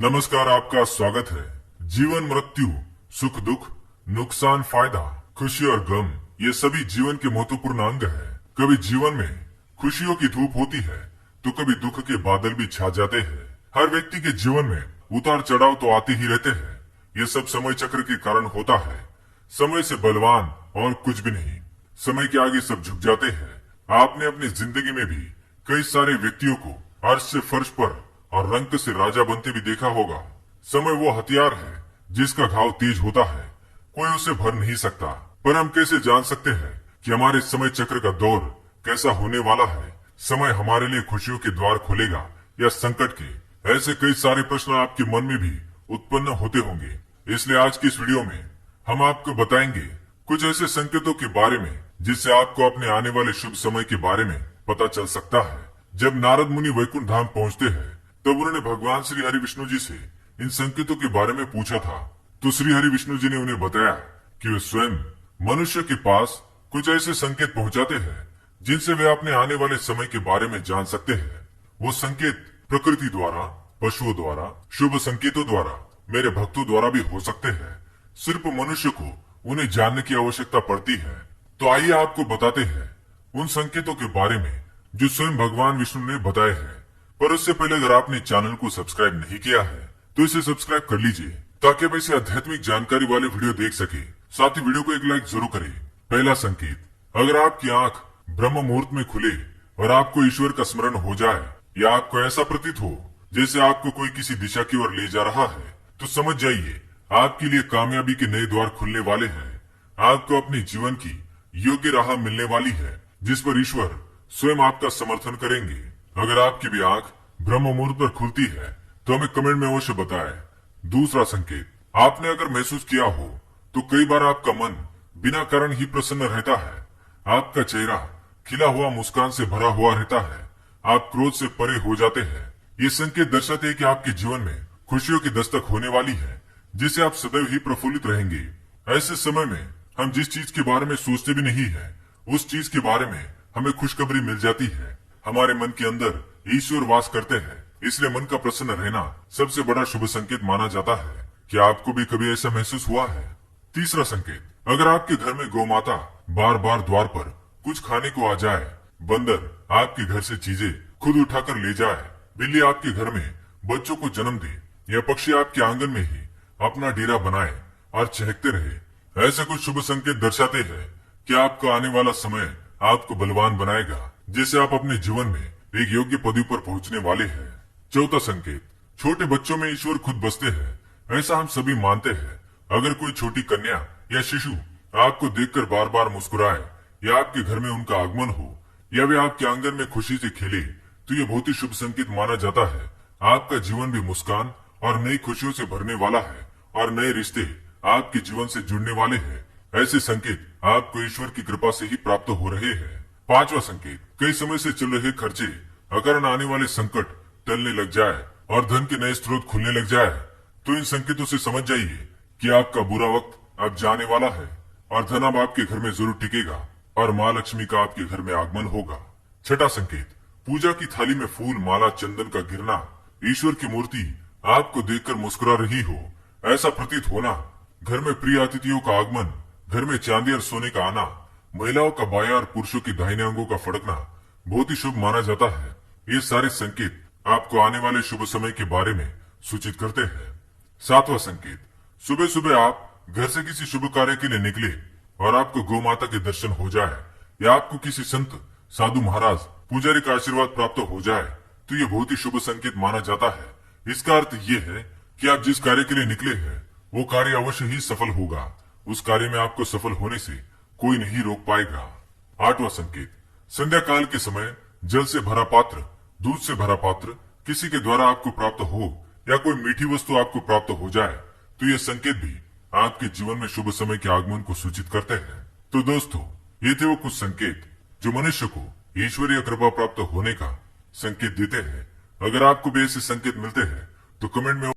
नमस्कार, आपका स्वागत है। जीवन, मृत्यु, सुख दुख, नुकसान फायदा, खुशी और गम, ये सभी जीवन के महत्वपूर्ण अंग है। कभी जीवन में खुशियों की धूप होती है तो कभी दुख के बादल भी छा जाते हैं। हर व्यक्ति के जीवन में उतार चढ़ाव तो आते ही रहते हैं। ये सब समय चक्र के कारण होता है। समय से बलवान और कुछ भी नहीं। समय के आगे सब झुक जाते हैं। आपने अपनी जिंदगी में भी कई सारे व्यक्तियों को अर्श से फर्श पर और रंक से राजा बनते भी देखा होगा। समय वो हथियार है जिसका घाव तेज होता है, कोई उसे भर नहीं सकता। पर हम कैसे जान सकते हैं कि हमारे समय चक्र का दौर कैसा होने वाला है? समय हमारे लिए खुशियों के द्वार खोलेगा या संकट के? ऐसे कई सारे प्रश्न आपके मन में भी उत्पन्न होते होंगे। इसलिए आज की इस वीडियो में हम आपको बताएंगे कुछ ऐसे संकेतों के बारे में जिससे आपको अपने आने वाले शुभ समय के बारे में पता चल सकता है। जब नारद मुनि वैकुंठ धाम पहुंचते हैं तब उन्होंने भगवान श्री हरि विष्णु जी से इन संकेतों के बारे में पूछा था। तो श्री हरि विष्णु जी ने उन्हें बताया कि वे स्वयं मनुष्य के पास कुछ ऐसे संकेत पहुंचाते हैं जिनसे वे अपने आने वाले समय के बारे में जान सकते हैं। वो संकेत प्रकृति द्वारा, पशुओं द्वारा, शुभ संकेतों द्वारा, मेरे भक्तों द्वारा भी हो सकते हैं। सिर्फ मनुष्य को उन्हें जानने की आवश्यकता पड़ती है। तो आइए आपको बताते हैं उन संकेतों के बारे में जो स्वयं भगवान विष्णु ने बताए हैं। पर उससे पहले अगर आपने चैनल को सब्सक्राइब नहीं किया है तो इसे सब्सक्राइब कर लीजिए ताकि आप ऐसे आध्यात्मिक जानकारी वाले वीडियो देख सके। साथ ही वीडियो को एक लाइक जरूर करें। पहला संकेत, अगर आपकी आंख ब्रह्म मुहूर्त में खुले और आपको ईश्वर का स्मरण हो जाए या आपको ऐसा प्रतीत हो जैसे आपको कोई किसी दिशा की ओर ले जा रहा है, तो समझ जाइए आपके लिए कामयाबी के नए द्वार खुलने वाले हैं। आपको अपने जीवन की योग्य राह मिलने वाली है जिस पर ईश्वर स्वयं आपका समर्थन करेंगे। अगर आपकी भी आंख ब्रह्म मुहूर्त पर खुलती है तो हमें कमेंट में अवश्य बताएं। दूसरा संकेत, आपने अगर महसूस किया हो तो कई बार आपका मन बिना कारण ही प्रसन्न रहता है। आपका चेहरा खिला हुआ मुस्कान से भरा हुआ रहता है। आप क्रोध से परे हो जाते हैं। ये संकेत दर्शाते हैं कि आपके जीवन में खुशियों की दस्तक होने वाली है जिससे आप सदैव ही प्रफुल्लित रहेंगे। ऐसे समय में हम जिस चीज के बारे में सोचते भी नहीं है उस चीज के बारे में हमें खुशखबरी मिल जाती है। हमारे मन के अंदर ईश्वर वास करते हैं, इसलिए मन का प्रसन्न रहना सबसे बड़ा शुभ संकेत माना जाता है। क्या आपको भी कभी ऐसा महसूस हुआ है? तीसरा संकेत, अगर आपके घर में गौ माता बार बार द्वार पर कुछ खाने को आ जाए, बंदर आपके घर से चीजें खुद उठाकर ले जाए, बिल्ली आपके घर में बच्चों को जन्म दे या पक्षी आपके आंगन में ही अपना डेरा बनाए और चहकते रहे, ऐसे कुछ शुभ संकेत दर्शाते हैं कि आपका आने वाला समय आपको बलवान बनाएगा जिससे आप अपने जीवन में एक योग्य पदवी पर पहुंचने वाले हैं। चौथा संकेत, छोटे बच्चों में ईश्वर खुद बसते हैं, ऐसा हम सभी मानते हैं। अगर कोई छोटी कन्या या शिशु आपको देखकर बार बार मुस्कुराए या आपके घर में उनका आगमन हो या वे आपके आंगन में खुशी से खेले तो ये बहुत ही शुभ संकेत माना जाता है। आपका जीवन भी मुस्कान और नई खुशियों से भरने वाला है और नए रिश्ते आपके जीवन से जुड़ने वाले हैं। ऐसे संकेत आपको ईश्वर की कृपा से ही प्राप्त हो रहे हैं। पांचवा संकेत, कई समय से चल रहे खर्चे अगर आने वाले संकट टलने लग जाए और धन के नए स्रोत खुलने लग जाए तो इन संकेतों से समझ जाइए कि आपका बुरा वक्त अब जाने वाला है और धन अब आपके घर में जरूर टिकेगा और माँ लक्ष्मी का आपके घर में आगमन होगा। छठा संकेत, पूजा की थाली में फूल, माला, चंदन का गिरना, ईश्वर की मूर्ति आपको देखकर मुस्कुरा रही हो, ऐसा प्रतीत होना, घर में प्रिय अतिथियों का आगमन, घर में चांदी और सोने का आना, महिलाओं का बायां और पुरुषों के दाहिने अंगों का फड़कना बहुत ही शुभ माना जाता है। ये सारे संकेत आपको आने वाले शुभ समय के बारे में सूचित करते हैं। सातवां संकेत, सुबह सुबह आप घर से किसी शुभ कार्य के लिए निकले और आपको गौ माता के दर्शन हो जाए या आपको किसी संत, साधु महाराज, पुजारी का आशीर्वाद प्राप्त हो जाए तो ये बहुत ही शुभ संकेत माना जाता है। इसका अर्थ ये है कि आप जिस कार्य के लिए निकले हैं वो कार्य अवश्य ही सफल होगा। उस कार्य में आपको सफल होने से कोई नहीं रोक पाएगा। आठवां संकेत, संध्या काल के समय जल से भरा पात्र, दूध से भरा पात्र किसी के द्वारा आपको प्राप्त हो या कोई मीठी वस्तु आपको प्राप्त हो जाए तो ये संकेत भी आपके जीवन में शुभ समय के आगमन को सूचित करते हैं। तो दोस्तों, ये थे वो कुछ संकेत जो मनुष्य को ईश्वरीय कृपा प्राप्त होने का संकेत देते हैं। अगर आपको भी ऐसे संकेत मिलते हैं तो कमेंट में